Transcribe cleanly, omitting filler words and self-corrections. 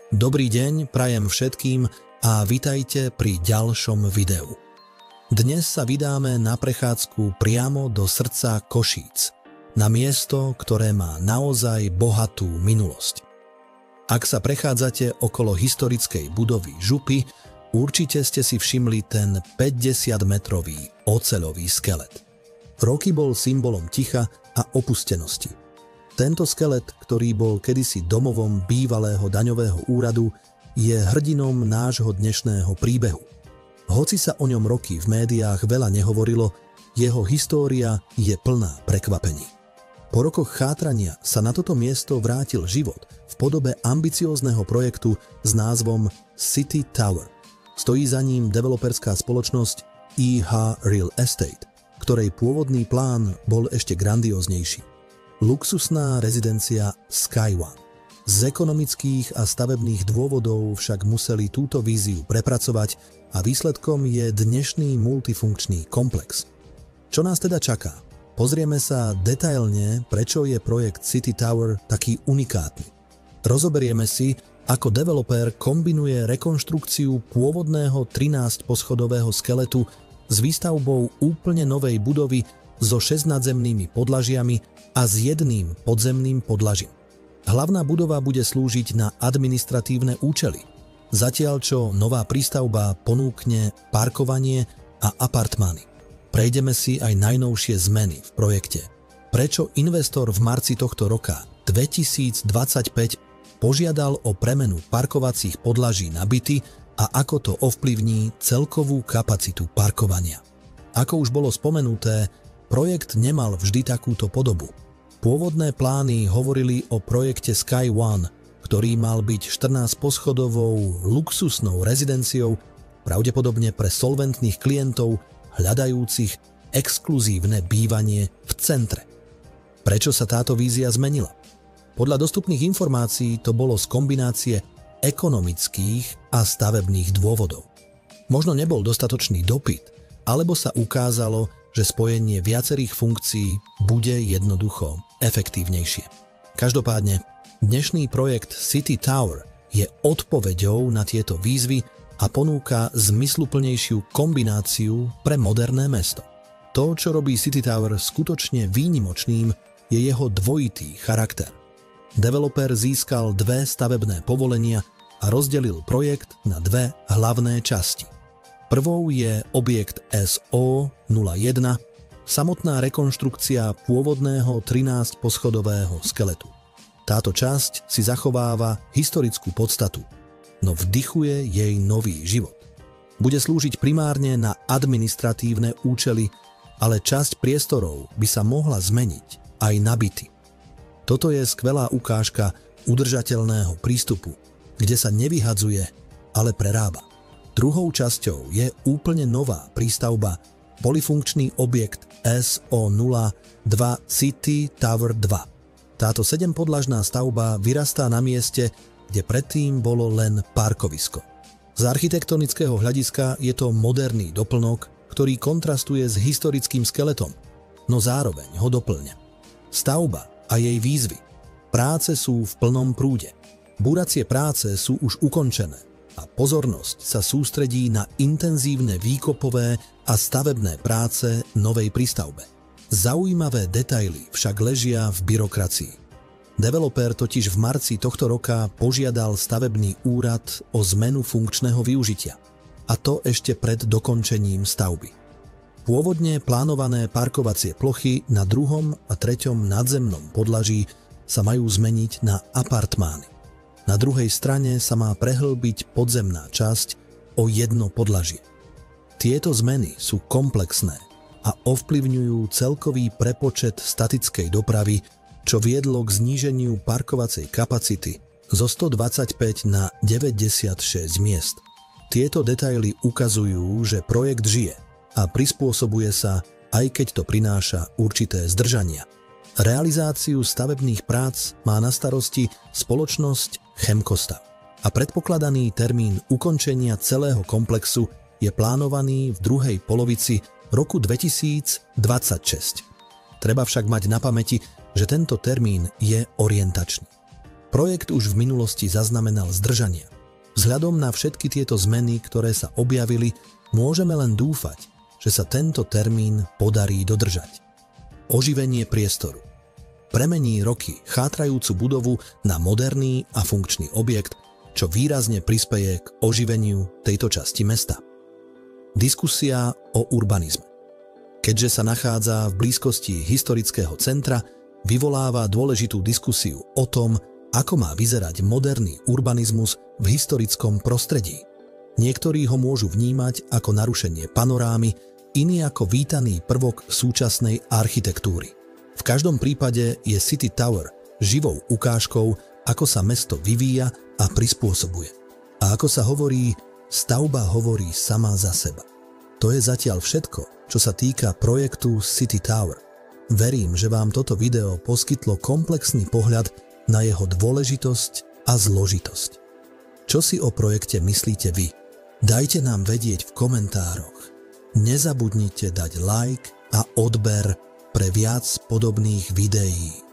Dobrý deň prajem všetkým a vitajte pri ďalšom videu. Dnes sa vydáme na prechádzku priamo do srdca Košíc, na miesto, ktoré má naozaj bohatú minulosť. Ak sa prechádzate okolo historickej budovy Župy, určite ste si všimli ten 50-metrový oceľový skelet. Roky bol symbolom ticha a opustenosti. Tento skelet, ktorý bol kedysi domovom bývalého daňového úradu, je hrdinom nášho dnešného príbehu. Hoci sa o ňom roky v médiách veľa nehovorilo, jeho história je plná prekvapení. Po rokoch chátrania sa na toto miesto vrátil život v podobe ambiciózneho projektu s názvom City Tower. Stojí za ním developerská spoločnosť EH Real Estate, ktorej pôvodný plán bol ešte grandióznejší. Luxusná rezidencia Sky One. Z ekonomických a stavebných dôvodov však museli túto víziu prepracovať a výsledkom je dnešný multifunkčný komplex. Čo nás teda čaká? Pozrieme sa detailne, prečo je projekt City Tower taký unikátny. Rozoberieme si, ako developer kombinuje rekonštrukciu pôvodného 13-poschodového skeletu s výstavbou úplne novej budovy so 6 nadzemnými podlažiami a s jedným podzemným podlažím. Hlavná budova bude slúžiť na administratívne účely, zatiaľ čo nová prístavba ponúkne parkovanie a apartmány. Prejdeme si aj najnovšie zmeny v projekte. Prečo investor v marci tohto roka 2025 požiadal o premenu parkovacích podlaží na byty a ako to ovplyvní celkovú kapacitu parkovania. Ako už bolo spomenuté, projekt nemal vždy takúto podobu. Pôvodné plány hovorili o projekte Sky One, ktorý mal byť 14-poschodovou luxusnou rezidenciou, pravdepodobne pre solventných klientov hľadajúcich exkluzívne bývanie v centre. Prečo sa táto vízia zmenila? Podľa dostupných informácií to bolo z kombinácie ekonomických a stavebných dôvodov. Možno nebol dostatočný dopyt, alebo sa ukázalo, že spojenie viacerých funkcií bude jednoducho efektívnejšie. Každopádne, dnešný projekt City Tower je odpoveďou na tieto výzvy a ponúka zmysluplnejšiu kombináciu pre moderné mesto. To, čo robí City Tower skutočne výnimočným, je jeho dvojitý charakter. Developer získal 2 stavebné povolenia a rozdelil projekt na 2 hlavné časti. Prvou je objekt SO01, samotná rekonštrukcia pôvodného 13-poschodového skeletu. Táto časť si zachováva historickú podstatu, no vdychuje jej nový život. Bude slúžiť primárne na administratívne účely, ale časť priestorov by sa mohla zmeniť aj na byty. Toto je skvelá ukážka udržateľného prístupu, kde sa nevyhadzuje, ale prerába. Druhou časťou je úplne nová prístavba, polyfunkčný objekt SO02 City Tower 2. Táto 7-podlažná stavba vyrastá na mieste, kde predtým bolo len parkovisko. Z architektonického hľadiska je to moderný doplnok, ktorý kontrastuje s historickým skeletom, no zároveň ho doplňa. Stavba a jej výzvy. Práce sú v plnom prúde. Búracie práce sú už ukončené a pozornosť sa sústredí na intenzívne výkopové a stavebné práce novej prístavbe. Zaujímavé detaily však ležia v byrokracii. Developer totiž v marci tohto roka požiadal stavebný úrad o zmenu funkčného využitia, a to ešte pred dokončením stavby. Pôvodne plánované parkovacie plochy na 2. a 3. nadzemnom podlaží sa majú zmeniť na apartmány. Na druhej strane sa má prehlbiť podzemná časť o 1 podlažie. Tieto zmeny sú komplexné a ovplyvňujú celkový prepočet statickej dopravy, čo viedlo k zníženiu parkovacej kapacity zo 125 na 96 miest. Tieto detaily ukazujú, že projekt žije a prispôsobuje sa, aj keď to prináša určité zdržania. Realizáciu stavebných prác má na starosti spoločnosť Chemkostav a predpokladaný termín ukončenia celého komplexu je plánovaný v druhej polovici roku 2026. Treba však mať na pamäti, že tento termín je orientačný. Projekt už v minulosti zaznamenal zdržania. Vzhľadom na všetky tieto zmeny, ktoré sa objavili, môžeme len dúfať, že sa tento termín podarí dodržať. Oživenie priestoru. Premení roky chátrajúcu budovu na moderný a funkčný objekt, čo výrazne prispeje k oživeniu tejto časti mesta. Diskusia o urbanizme. Keďže sa nachádza v blízkosti historického centra, vyvoláva dôležitú diskusiu o tom, ako má vyzerať moderný urbanizmus v historickom prostredí. Niektorí ho môžu vnímať ako narušenie panorámy, iní ako vítaný prvok súčasnej architektúry. V každom prípade je City Tower živou ukážkou, ako sa mesto vyvíja a prispôsobuje. A ako sa hovorí, stavba hovorí sama za seba. To je zatiaľ všetko, čo sa týka projektu City Tower. Verím, že vám toto video poskytlo komplexný pohľad na jeho dôležitosť a zložitosť. Čo si o projekte myslíte vy? Dajte nám vedieť v komentároch. Nezabudnite dať like a odber pre viac podobných videí.